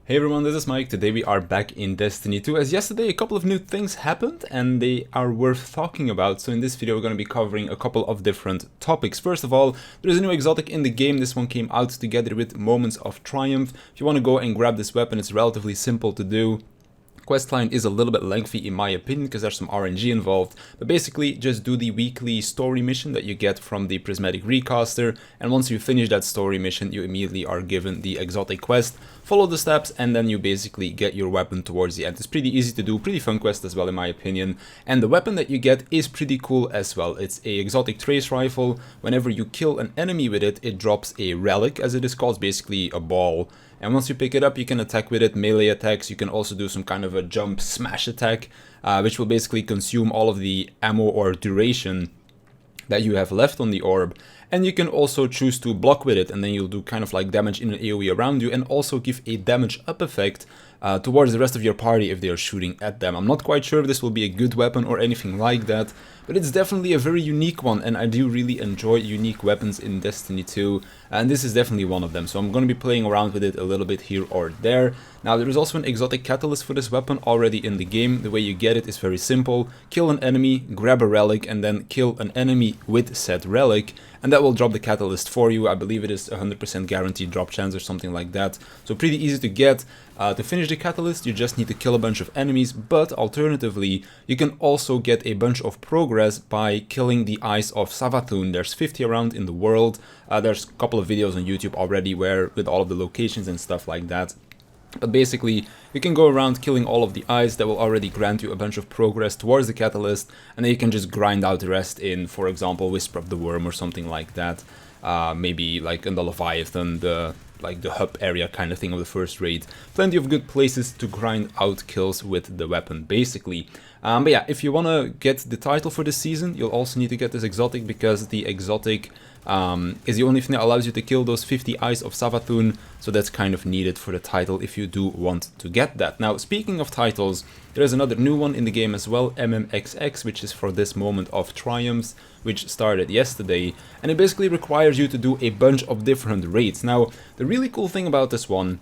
Hey everyone, this is Mike. Today we are back in Destiny 2. As yesterday, a couple of new things happened and they are worth talking about. So in this video, we're going to be covering a couple of different topics. First of all, there is a new exotic in the game. This one came out together with Moments of Triumph. If you want to go and grab this weapon, it's relatively simple to do. Questline is a little bit lengthy in my opinion because there's some RNG involved, but basically just do the weekly story mission that you get from the Prismatic Recaster, and once you finish that story mission you immediately are given the exotic quest, follow the steps, and then you basically get your weapon towards the end. It's pretty easy to do, pretty fun quest as well in my opinion, and the weapon that you get is pretty cool as well. It's a exotic trace rifle. Whenever you kill an enemy with it, it drops a relic, as it is called, basically a ball. And once you pick it up, you can attack with it, melee attacks. You can also do some kind of a jump smash attack, which will basically consume all of the ammo or duration that you have left on the orb. And you can also choose to block with it, and then you'll do kind of like damage in an AoE around you, and also give a damage up effect towards the rest of your party if they are shooting at them. I'm not quite sure if this will be a good weapon or anything like that, but it's definitely a very unique one, and I do really enjoy unique weapons in Destiny 2, and this is definitely one of them, so I'm going to be playing around with it a little bit here or there. Now, there is also an exotic catalyst for this weapon already in the game. The way you get it is very simple: kill an enemy, grab a relic, and then kill an enemy with said relic, and that will drop the catalyst for you. I believe it is 100% guaranteed drop chance or something like that, so pretty easy to get. To finish the catalyst, you just need to kill a bunch of enemies, but alternatively, you can also get a bunch of progress by killing the Eyes of Savathun. There's 50 around in the world. There's a couple of videos on YouTube already where with all of the locations and stuff like that. But basically, you can go around killing all of the eyes. That will already grant you a bunch of progress towards the catalyst, and then you can just grind out the rest in, for example, Whisper of the Worm or something like that. Maybe like in the Leviathan, the hub area kind of thing of the first raid. Plenty of good places to grind out kills with the weapon, basically. But yeah, if you want to get the title for this season, you'll also need to get this exotic, because the exotic is the only thing that allows you to kill those 50 Eyes of Savathun, so that's kind of needed for the title if you do want to get that. Now, speaking of titles, there is another new one in the game as well, MMXX, which is for this Moment of Triumph, which started yesterday, and it basically requires you to do a bunch of different raids. Now, the really cool thing about this one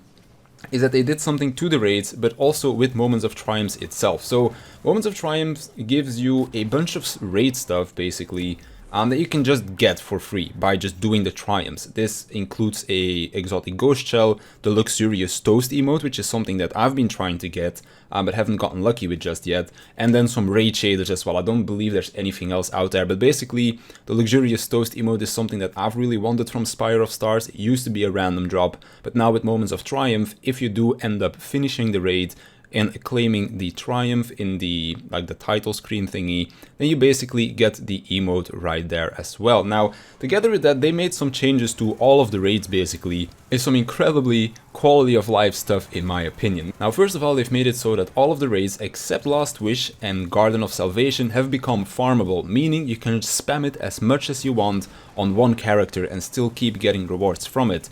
is that they did something to the raids, but also with Moments of Triumph itself. So, Moments of Triumph gives you a bunch of raid stuff, basically, that you can just get for free by just doing the triumphs. This includes a exotic ghost shell, the luxurious toast emote, which is something that I've been trying to get, but haven't gotten lucky with just yet, and then some raid shaders as well. I don't believe there's anything else out there, but basically the luxurious toast emote is something that I've really wanted from Spire of Stars. It used to be a random drop, but now with Moments of Triumph, if you do end up finishing the raid and claiming the triumph in the the title screen thingy, then you basically get the emote right there as well. Now, together with that, they made some changes to all of the raids. Basically, it's some incredibly quality of life stuff in my opinion. Now, first of all, they've made it so that all of the raids except Last Wish and Garden of Salvation have become farmable, meaning you can spam it as much as you want on one character and still keep getting rewards from it.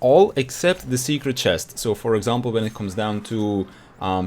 All except the secret chest. So for example, when it comes down to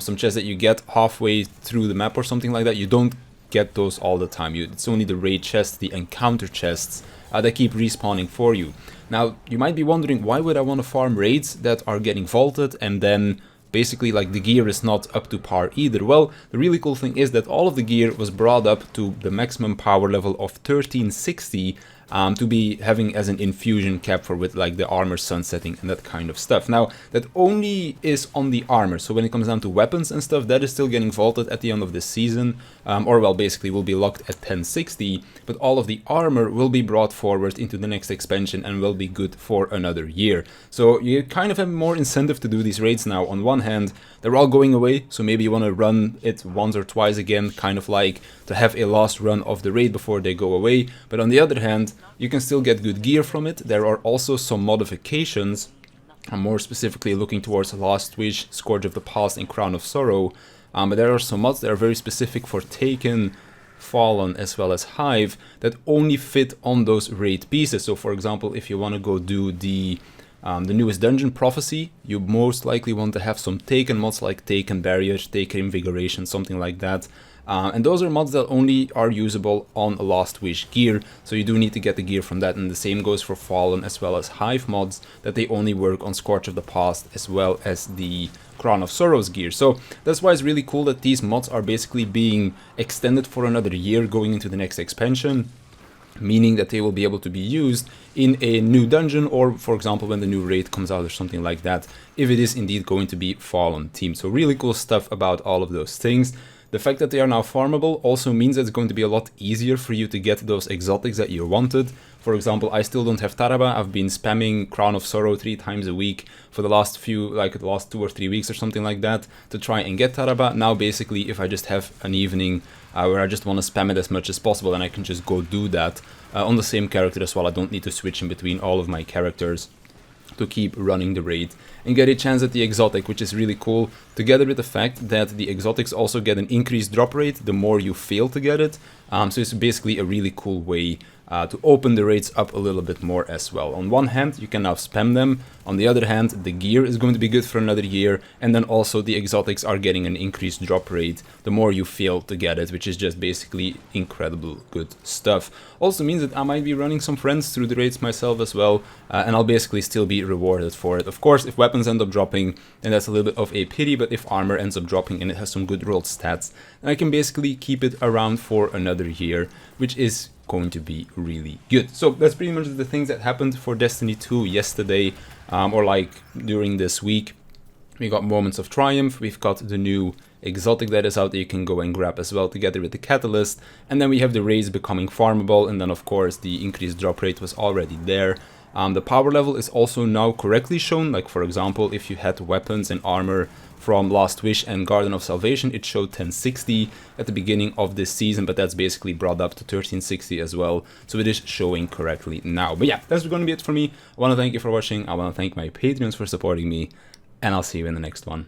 some chests that you get halfway through the map or something like that, you don't get those all the time. It's only the raid chests, the encounter chests, that keep respawning for you. Now, you might be wondering, why would I want to farm raids that are getting vaulted and then basically the gear is not up to par either? Well, the really cool thing is that all of the gear was brought up to the maximum power level of 1360 to be having as an infusion cap for with the armor sunsetting and that kind of stuff. Now, that only is on the armor, so when it comes down to weapons and stuff, that is still getting vaulted at the end of this season, or well, basically will be locked at 1060, but all of the armor will be brought forward into the next expansion and will be good for another year. So you kind of have more incentive to do these raids now. On one hand, they're all going away, so maybe you want to run it once or twice again, kind of to have a last run of the raid before they go away, but on the other hand, you can still get good gear from it. There are also some modifications. I'm more specifically looking towards Last Wish, Scourge of the Past, and Crown of Sorrow. But there are some mods that are very specific for Taken, Fallen, as well as Hive, that only fit on those raid pieces. So for example, if you want to go do the newest dungeon, Prophecy, you most likely want to have some Taken mods like Taken Barrier, Taken Invigoration, something like that. And those are mods that only are usable on Lost Wish gear, so you do need to get the gear from that, and the same goes for Fallen as well as Hive mods, that they only work on Scorch of the Past as well as the Crown of Sorrows gear. So that's why it's really cool that these mods are basically being extended for another year going into the next expansion, meaning that they will be able to be used in a new dungeon, or for example when the new raid comes out or something like that, if it is indeed going to be Fallen themed. So really cool stuff about all of those things. The fact that they are now farmable also means that it's going to be a lot easier for you to get those exotics that you wanted. For example, I still don't have Taraba. I've been spamming Crown of Sorrow 3 times a week for the last few, like the last 2 or 3 weeks or something like that, to try and get Taraba. Now basically if I just have an evening where I just want to spam it as much as possible, and I can just go do that on the same character as well. I don't need to switch in between all of my characters to keep running the raid and get a chance at the exotic, which is really cool, together with the fact that the exotics also get an increased drop rate the more you fail to get it. So it's basically a really cool way to open the raids up a little bit more as well. On one hand, you can now spam them. On the other hand, the gear is going to be good for another year, and then also the exotics are getting an increased drop rate the more you fail to get it, which is just basically incredible good stuff. Also means that I might be running some friends through the raids myself as well, and I'll basically still be rewarded for it. Of course, if weapons end up dropping, then that's a little bit of a pity, but if armor ends up dropping and it has some good rolled stats, then I can basically keep it around for another year, which is going to be really good. So that's pretty much the things that happened for Destiny 2 yesterday, or like during this week. We got Moments of Triumph, we've got the new exotic that is out that you can go and grab as well together with the catalyst, and then we have the raids becoming farmable, and then of course the increased drop rate was already there. The power level is also now correctly shown, like for example if you had weapons and armor from Last Wish and Garden of Salvation, it showed 1060 at the beginning of this season, but that's basically brought up to 1360 as well, so it is showing correctly now. But yeah, that's going to be it for me. I want to thank you for watching, I want to thank my Patreons for supporting me, and I'll see you in the next one.